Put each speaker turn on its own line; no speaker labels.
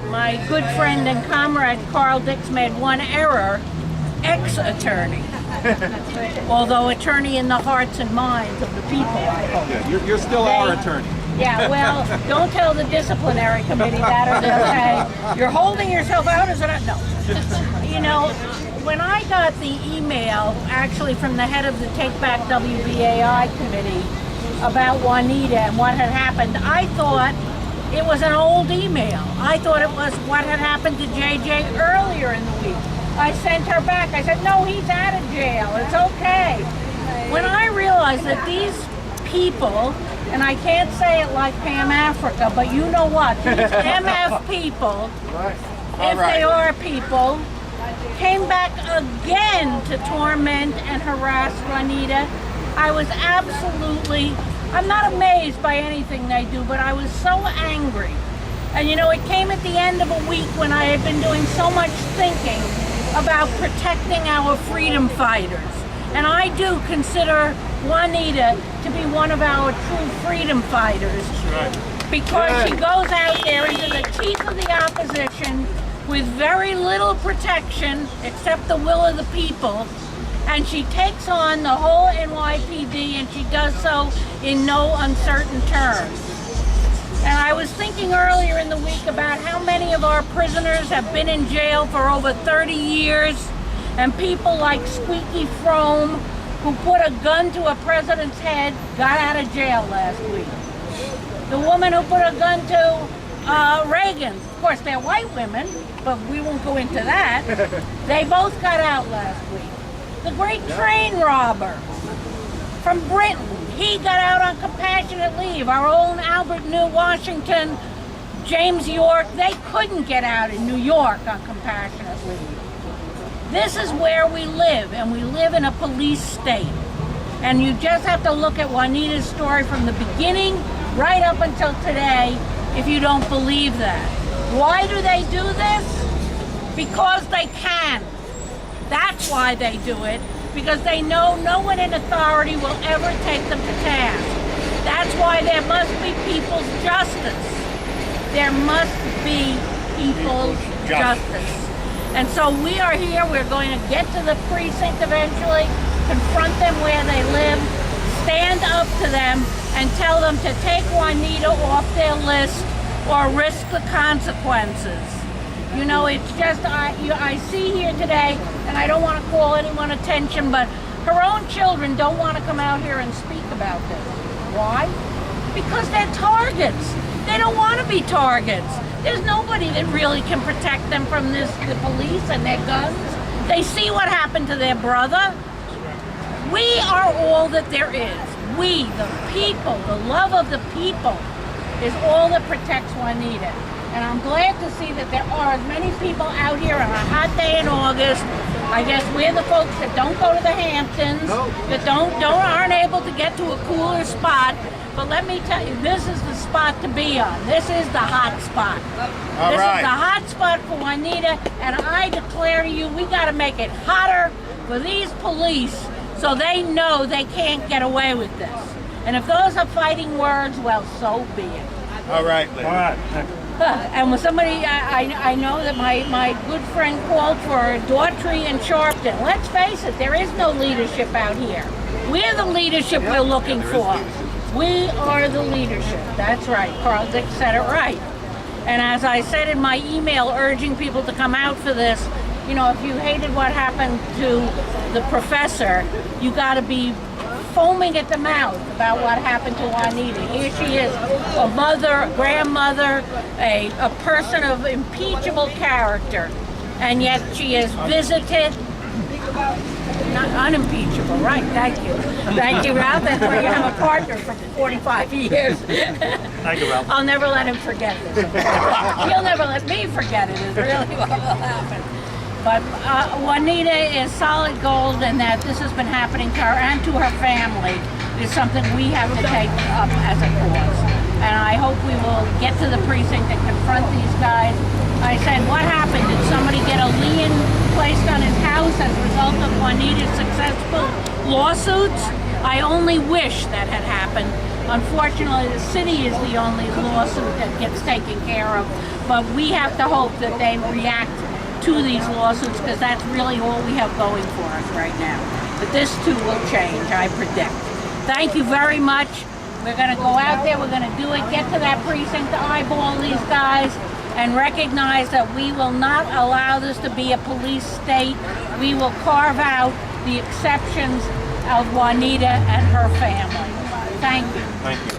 my good friend and comrade Carl Dix made one error, ex-attorney. Although attorney in the hearts and minds of the people, I hope.
Yeah, you're still our attorney.
Yeah, well, don't tell the disciplinary committee that or they'll say, you're holding yourself out as an... No. You know, when I got the email, actually from the head of the Take Back WBAI committee about Juanita and what had happened, I thought it was an old email. I thought it was what had happened to JJ earlier in the week. I sent her back. I said, no, he's out of jail. It's okay. When I realized that these people, and I can't say it like Pam Africa, but you know what? These MF people, if they are people, came back again to torment and harass Juanita. I was absolutely, I'm not amazed by anything they do, but I was so angry. And you know, it came at the end of a week when I had been doing so much thinking about protecting our freedom fighters. And I do consider Juanita to be one of our true freedom fighters. That's right. Because she goes out there into the teeth of the opposition with very little protection except the will of the people. And she takes on the whole NYPD, and she does so in no uncertain terms. And I was thinking earlier in the week about how many of our prisoners have been in jail for over 30 years, and people like Squeaky Frome, who put a gun to a president's head, got out of jail last week. The woman who put a gun to Reagan, of course they're white women, but we won't go into that. They both got out last week. The great train robber from Britain, he got out on compassionate leave. Our own Albert New Washington, James York, they couldn't get out in New York on compassionate leave. This is where we live, and we live in a police state. And you just have to look at Juanita's story from the beginning right up until today if you don't believe that. Why do they do this? Because they can. That's why they do it, because they know no one in authority will ever take them to task. That's why there must be people's justice. There must be people's justice. And so we are here, we're going to get to the precinct eventually, confront them where they live, stand up to them, and tell them to take Juanita off their list or risk the consequences. You know, it's just, I see here today, and I don't want to call anyone attention, but her own children don't want to come out here and speak about this. Why? Because they're targets. They don't want to be targets. There's nobody that really can protect them from this, the police and their guns. They see what happened to their brother. We are all that there is. We, the people, the love of the people, is all that protects Juanita. And I'm glad to see that there are as many people out here on a hot day in August. I guess we're the folks that don't go to the Hamptons, that aren't able to get to a cooler spot. But let me tell you, this is the spot to be on. This is the hot spot. This is the hot spot for Juanita, and I declare to you, we got to make it hotter for these police so they know they can't get away with this. And if those are fighting words, well, so be it.
All right, Lynne. All right.
And when somebody, I know that my good friend called for Daughtry and Sharpton. Let's face it, there is no leadership out here. We're the leadership we're looking for. We are the leadership. That's right. Carl Dix said it right. And as I said in my email urging people to come out for this, you know, if you hated what happened to the professor, you got to be foaming at the mouth about what happened to Juanita. Here she is, a mother, a grandmother, a person of impeachable character, and yet she is visited, not unimpeachable, right, thank you. Thank you, Ralph, that's why you have a partner for 45 years.
Thank you, Ralph.
I'll never let him forget this. He'll never let me forget it, is really what will happen. But Juanita is solid gold, and that this has been happening to her and to her family is something we have to take up as a cause. And I hope we will get to the precinct and confront these guys. I said, what happened? Did somebody get a lien placed on his house as a result of Juanita's successful lawsuits? I only wish that had happened, Unfortunately, the city is the only lawsuit that gets taken care of, but we have to hope that they react to these lawsuits, because that's really all we have going for us right now. But this too will change, I predict. Thank you very much. We're going to go out there, we're going to do it, get to that precinct to eyeball these guys, and recognize that we will not allow this to be a police state. We will carve out the exceptions of Juanita and her family. Thank you.
Thank you.